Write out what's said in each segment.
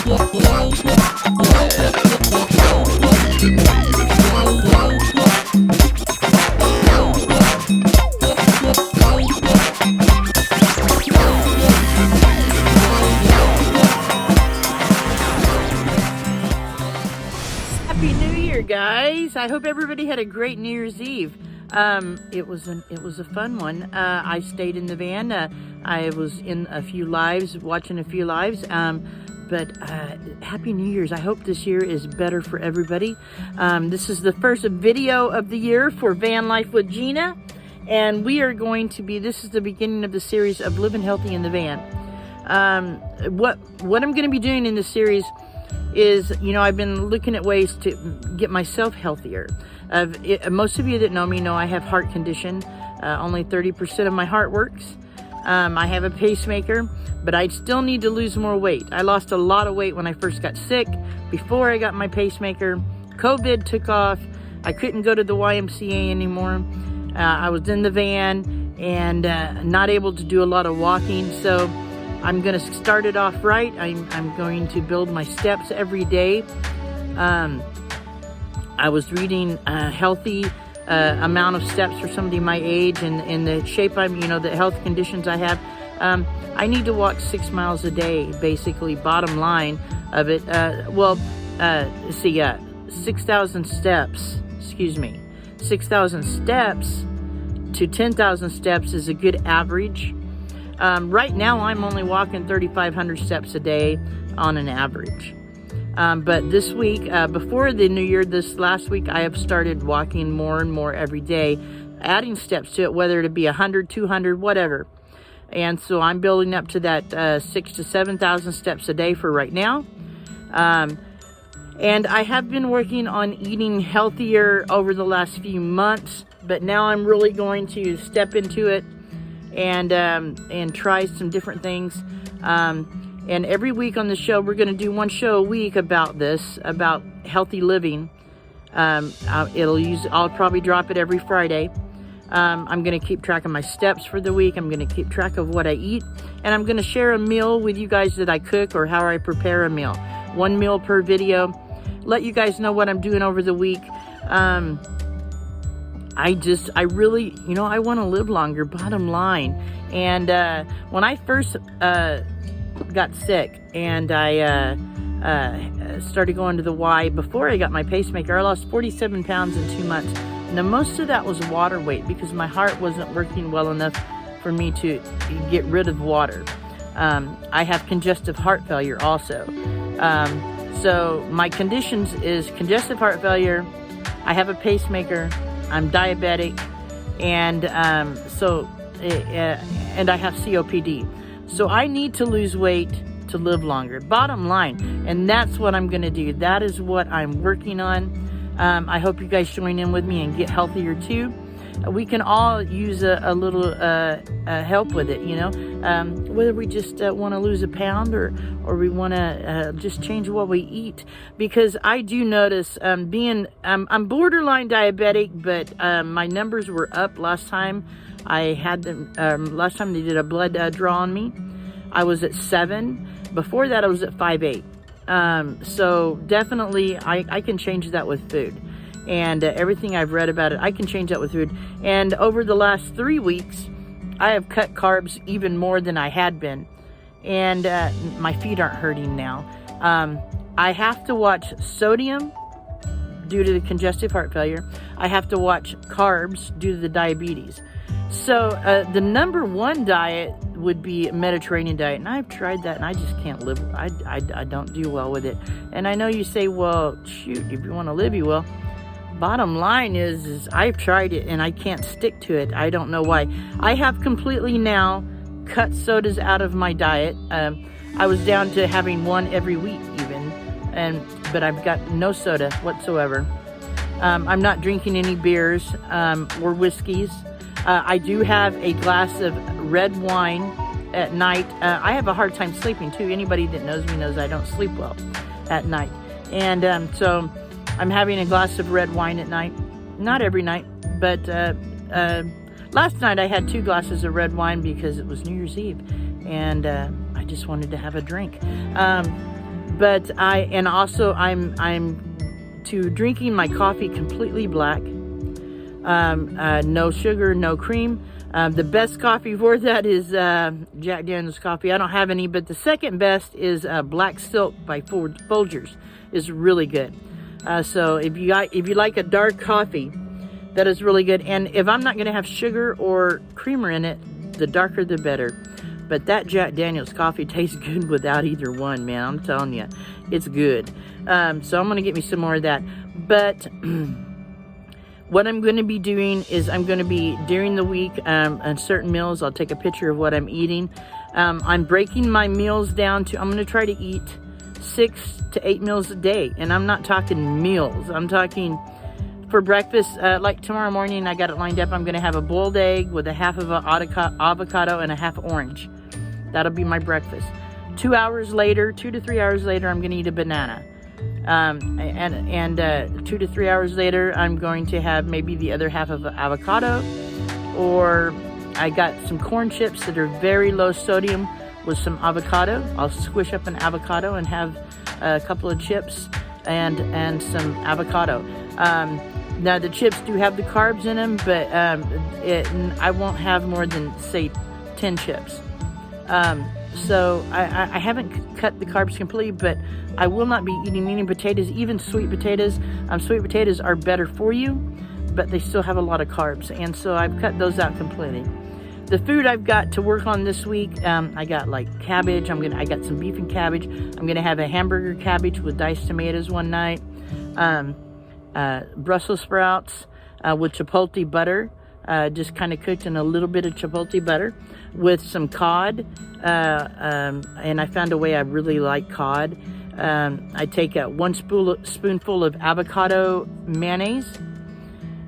Happy New Year, guys! I hope everybody had a great New Year's Eve. It was a fun one. I stayed in the van. I was in a few lives, watching a few lives. But Happy New Year's. I hope this year is better for everybody. This is the first video of the year for Van Life with Gina, and we are going to be. This is the beginning of the series of living healthy in the van. What I'm going to be doing in this series is, you know, I've been looking at ways to get myself healthier. Most of you that know me know I have heart condition. Only 30% of my heart works. I have a pacemaker, but I still need to lose more weight. I lost a lot of weight when I first got sick, before I got my pacemaker. COVID took off. I couldn't go to the YMCA anymore. I was in the van and not able to do a lot of walking, so I'm going to start it off right. I'm going to build my steps every day. I was reading healthy amount of steps for somebody my age and the shape I'm, you know, the health conditions I have. I need to walk 6 miles a day, basically, bottom line of it. 6,000 steps, 6,000 steps to 10,000 steps is a good average. Right now, I'm only walking 3,500 steps a day on an average. But this week, before the new year, this last week, I have started walking more and more every day, adding steps to it, whether it be 100, 200, whatever. And so I'm building up to that 6,000 to 7,000 steps a day for right now. And I have been working on eating healthier over the last few months, but now I'm really going to step into it and try some different things. And every week on the show, we're going to do one show a week about this, about healthy living. I'll probably drop it every Friday. I'm going to keep track of my steps for the week. I'm going to keep track of what I eat. And I'm going to share a meal with you guys that I cook or how I prepare a meal. One meal per video. Let you guys know what I'm doing over the week. I really, you know, I want to live longer, bottom line. And when I first got sick and I started going to the Y before I got my pacemaker, I lost 47 pounds in 2 months. Now, most of that was water weight because my heart wasn't working well enough for me to get rid of water. I have congestive heart failure also. So my conditions is congestive heart failure, I have a pacemaker, I'm diabetic, and and I have COPD. So I need to lose weight to live longer, bottom line. And that's what I'm going to do. That is what I'm working on. I hope you guys join in with me and get healthier too. We can all use a little help with it, you know, whether we just want to lose a pound or we want to just change what we eat. Because I do notice I'm borderline diabetic, but my numbers were up last time. I had them last time they did a blood draw on me. I was at 7. Before that, I was at 5'8". So definitely, I can change that with food. And everything I've read about it, I can change that with food. And over the last 3 weeks, I have cut carbs even more than I had been. And my feet aren't hurting now. I have to watch sodium due to the congestive heart failure. I have to watch carbs due to the diabetes. So the number one diet would be a Mediterranean diet, and I've tried that, and I just can't live. I don't do well with it. And I know you say, well, shoot, if you want to live, you will. Bottom line is I've tried it, and I can't stick to it. I don't know why. I have completely now cut sodas out of my diet. I was down to having one every week even, but I've got no soda whatsoever. I'm not drinking any beers or whiskeys. I do have a glass of red wine at night. I have a hard time sleeping too. Anybody that knows me knows I don't sleep well at night. And so I'm having a glass of red wine at night. Not every night, but last night I had 2 glasses of red wine because it was New Year's Eve. And I just wanted to have a drink. But I'm to drinking my coffee completely black. No sugar, no cream. The best coffee for that is Jack Daniel's coffee. I don't have any, but the second best is Black Silk by Folgers. Is really good. So if you like a dark coffee, that is really good. And if I'm not going to have sugar or creamer in it, the darker the better. But that Jack Daniel's coffee tastes good without either one, man. I'm telling you, it's good. So I'm going to get me some more of that. But what I'm going to be doing is I'm going to be, during the week, on certain meals, I'll take a picture of what I'm eating. I'm breaking my meals down to, I'm going to try to eat 6 to 8 meals a day. And I'm not talking meals. I'm talking for breakfast, like tomorrow morning, I got it lined up. I'm going to have a boiled egg with a half of an avocado and a half orange. That'll be my breakfast. 2 to 3 hours later, I'm going to eat a banana. And 2 to 3 hours later, I'm going to have maybe the other half of an avocado, or I got some corn chips that are very low sodium with some avocado. I'll squish up an avocado and have a couple of chips and some avocado. Now the chips do have the carbs in them, but I won't have more than, say, 10 chips. So I haven't cut the carbs completely, but I will not be eating any potatoes, even sweet potatoes. Sweet potatoes are better for you, but they still have a lot of carbs, and so I've cut those out completely. The food I've got to work on this week, I got like cabbage. I got some beef and cabbage. I'm gonna have a hamburger cabbage with diced tomatoes one night. Brussels sprouts with chipotle butter, just kind of cooked in a little bit of chipotle butter with some cod. And I found a way I really like cod. I take one spoonful of avocado mayonnaise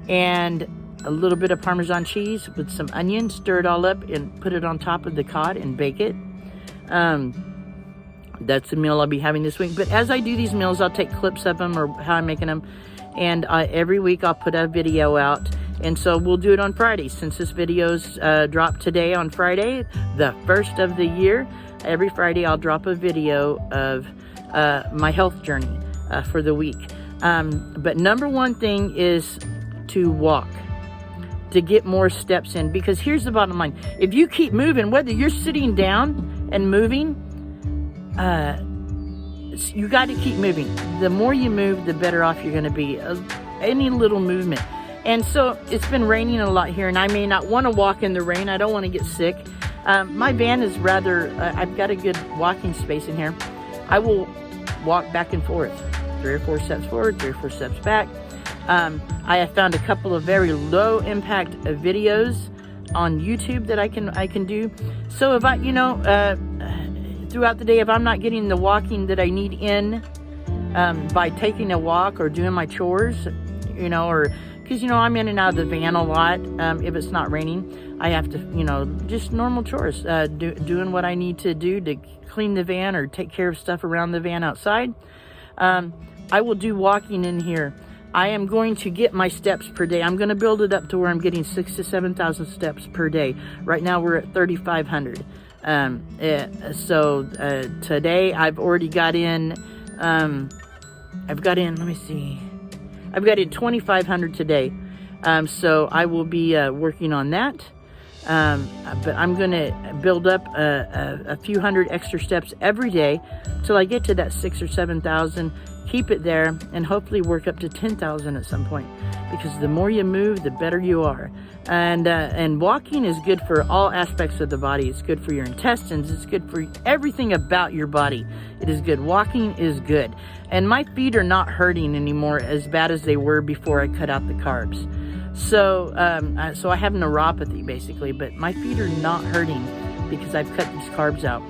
and a little bit of Parmesan cheese with some onions, stir it all up and put it on top of the cod and bake it. That's the meal I'll be having this week. But as I do these meals, I'll take clips of them or how I'm making them. And every week I'll put a video out. And so we'll do it on Friday. Since this video's dropped today on Friday, the first of the year, every Friday I'll drop a video of my health journey for the week. But number one thing is to walk, to get more steps in. Because here's the bottom line. If you keep moving, whether you're sitting down and moving, you got to keep moving. The more you move, the better off you're going to be. Any little movement. And so it's been raining a lot here, and I may not want to walk in the rain. I don't want to get sick. My van is rather, I've got a good walking space in here. I will walk back and forth, 3 or 4 steps forward, 3 or 4 steps back. I have found a couple of very low impact videos on YouTube that I can do. So if I, throughout the day, if I'm not getting the walking that I need in by taking a walk or doing my chores, or because, I'm in and out of the van a lot. If it's not raining, I have to, just normal chores, doing what I need to do to clean the van or take care of stuff around the van outside. I will do walking in here. I am going to get my steps per day. I'm going to build it up to where I'm getting 6,000 to 7,000 steps per day. Right now we're at 3,500. So today I've already got in, let me see. I've got in 2,500 today. So I will be working on that. But I'm going to build up a few hundred extra steps every day till I get to that 6,000 or 7,000. Keep it there and hopefully work up to 10,000 at some point, because the more you move, the better you are. And walking is good for all aspects of the body. It's good for your intestines. It's good for everything about your body. It is good. Walking is good. And my feet are not hurting anymore as bad as they were before I cut out the carbs. So I have neuropathy basically, but my feet are not hurting because I've cut these carbs out.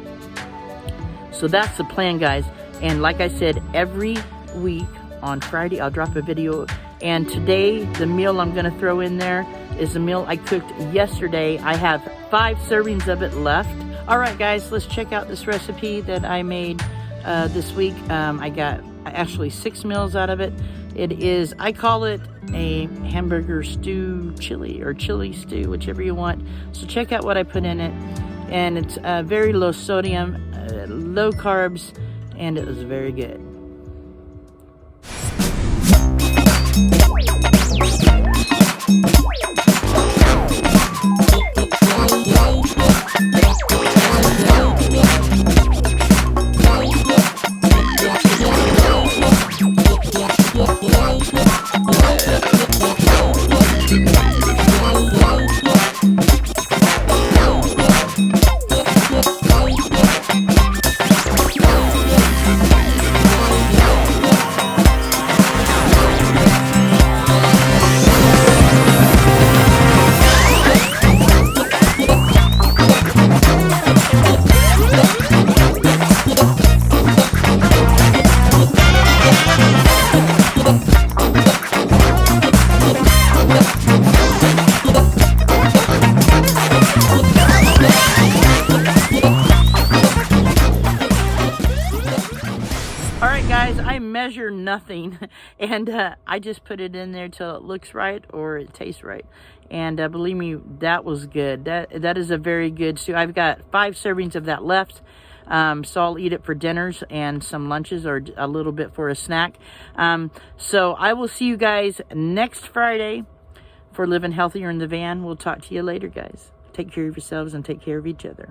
So that's the plan, guys. And like I said, every week on Friday, I'll drop a video. And today, the meal I'm going to throw in there is a meal I cooked yesterday. I have 5 servings of it left. All right, guys, let's check out this recipe that I made this week. I got actually 6 meals out of it. It is, I call it a hamburger stew chili or chili stew, whichever you want. So check out what I put in it. And it's very low sodium, low carbs, and it was very good. Alright guys, I measure nothing, and I just put it in there till it looks right or it tastes right. And believe me, that was good. That is a very good stew. I've got 5 servings of that left, so I'll eat it for dinners and some lunches, or a little bit for a snack. So I will see you guys next Friday for Living Healthier in the Van. We'll talk to you later, guys. Take care of yourselves and take care of each other.